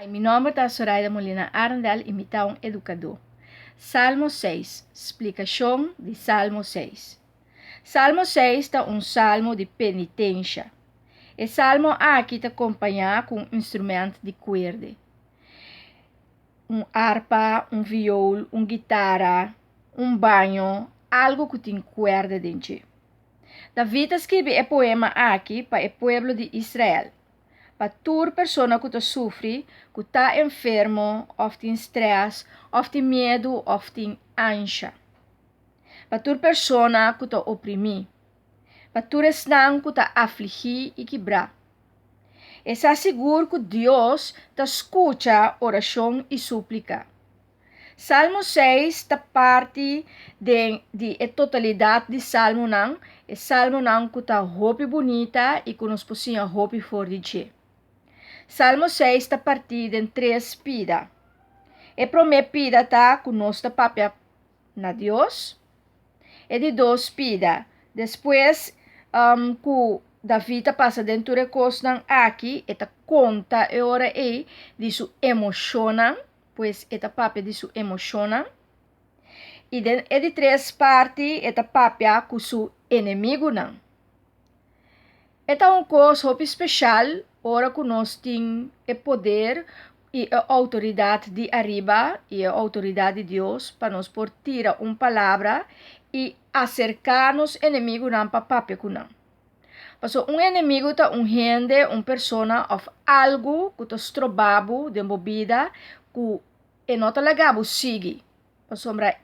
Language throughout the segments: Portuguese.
Mi nome é Zoraida Molina Arndel e me um educador. Salmo 6, explicação de Salmo 6. Salmo 6 é salmo de penitência. O salmo aqui te acompanha com um instrumento de cuerda. Harpa, viol, guitarra, banho, algo que tem cuerda dentro. David escreve o poema aqui para o povo de Israel. Para toda pessoa que sofre, que está enfermo, ou tem stress, ou tem medo, ou tem ansia. Para toda pessoa que está oprimida. Para toda pessoa que está afligida e quebrada. Está seguro que Deus te escuta oração e súplica. Salmo 6 está parte de totalidade de Salmo não. É Salmo não que está roupa bonita e que nós podemos roupa fora de dia. Salmo 6 está partido em 3 pidas. A primeira pida está que nós está papia na Deus. E de 2 pida. Depois, que David passa dentro de coisas aqui, eta conta e ora de sua emoção, pois eta papia de sua emoção. E de 3 partes, eta papia com seu inimigo não. Eta coisa especial, ora que nós temos o poder e a autoridade de arriba e a autoridade de Deus para nós por tirar palavra e acercar-nos inimigo não para papia com não. Porque inimigo é gente, pessoa ou algo que está estrobado de bebida que não está legal seguir. Para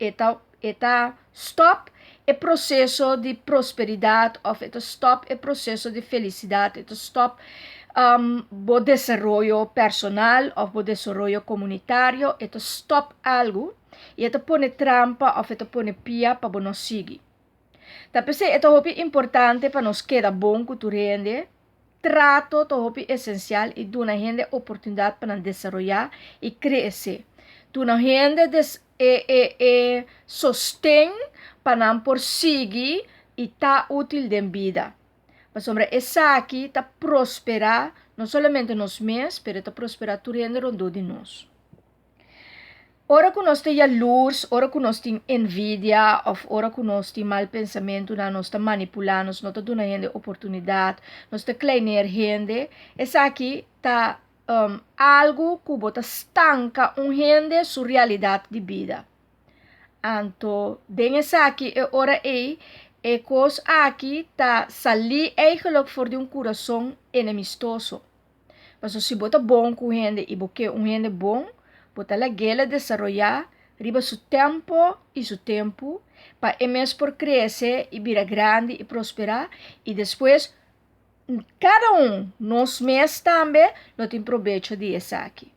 eta stop o processo de prosperidade ou eta stop o processo de felicidade, eta stop o desenvolvimento personal ou o desenvolvimento comunitário, eta stop algo e eta põe trampa ou eta põe pia para não seguir. Tapi é importante para nós quedar bom com o rende. Trato é essencial e dá a gente oportunidade para desenvolver e crescer. Dá a gente sostém para não prosseguir e tá útil de vida. Mas sobre essa aqui está prosperar não somente nos meses, mas está prosperar o rende rondo de nós. Ora que nós temos luz, ora que nós temos envidia, ou ora que nós temos mal pensamento, nós estamos manipulando, nós estamos dando a gente oportunidade, nós estamos kleiner gente, essa aqui está algo que bota estanca gente sua realidade de vida. Então, essa aqui é ora é coisa aqui está salir eigenlijk voor de coração enemistoso. Mas se bota bom com gente e porque gente bom, bota la guela desarrollar riba su tempo e su tempo para emes por crescer e virar grande e prosperar e depois cada nos meses também não tem proveito de essa aqui.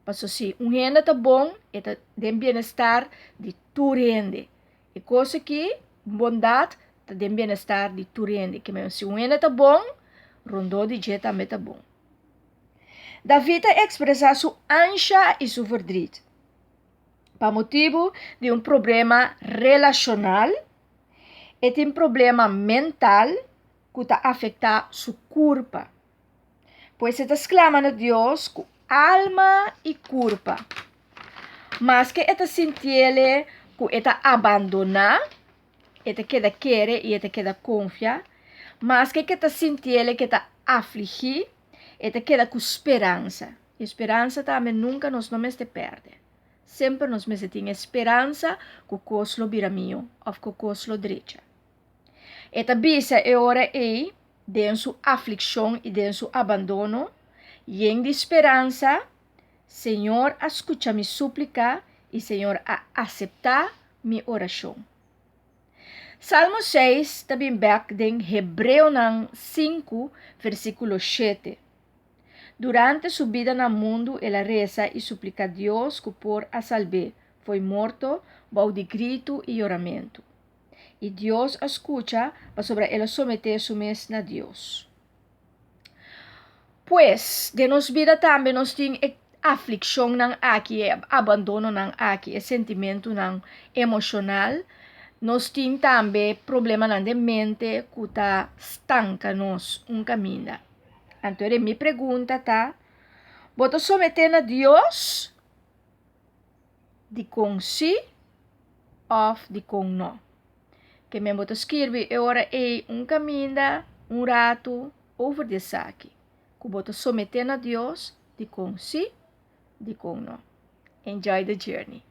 Mas se gente está bom, é de bem-estar de tu rende. E coisa que bondade está de bem-estar de tu rende. Que mesmo se gente está bom, rondou de dia também está bom. David expressa sua ânsia e sua verdade, para motivo de problema relacional e de problema mental que está afetando sua culpa. Pois está exclamando a Deus com alma e culpa. Mas que está sentindo que está abandonar, está queda querer e está queda confiar, mas que está sentindo que está afligir, eta queda com esperança. Esperança também nunca nos nomes te perde. Sempre nos meses tem esperança que o coslo vira mio, ou que o coslo direita. Eta bisa é hora de sua aflição e de seu abandono, e em de esperança, Senhor, escuta minha súplica e Senhor, aceitar minha oração. Salmo 6 também back em Hebreu 5, versículo 7. Durante sua vida no mundo, ela reza e suplica a Deus que por a salve foi morto, bao de grito e oramento. E Deus escuta para sobre ela someter su mes na Deus. Pues, de nos vida também nós temos aflição nang aqui, abandono nang aqui, sentimento nang emocional. Nós temos também problema nang de mente que está estanca nos caminho. Então, minha pergunta tá, Bota someter a Deus, de com si, ou de com não. Que me bota escrever agora caminho, rato, over de saque. Que bota someter a Deus, de com si, de com não. Enjoy the journey.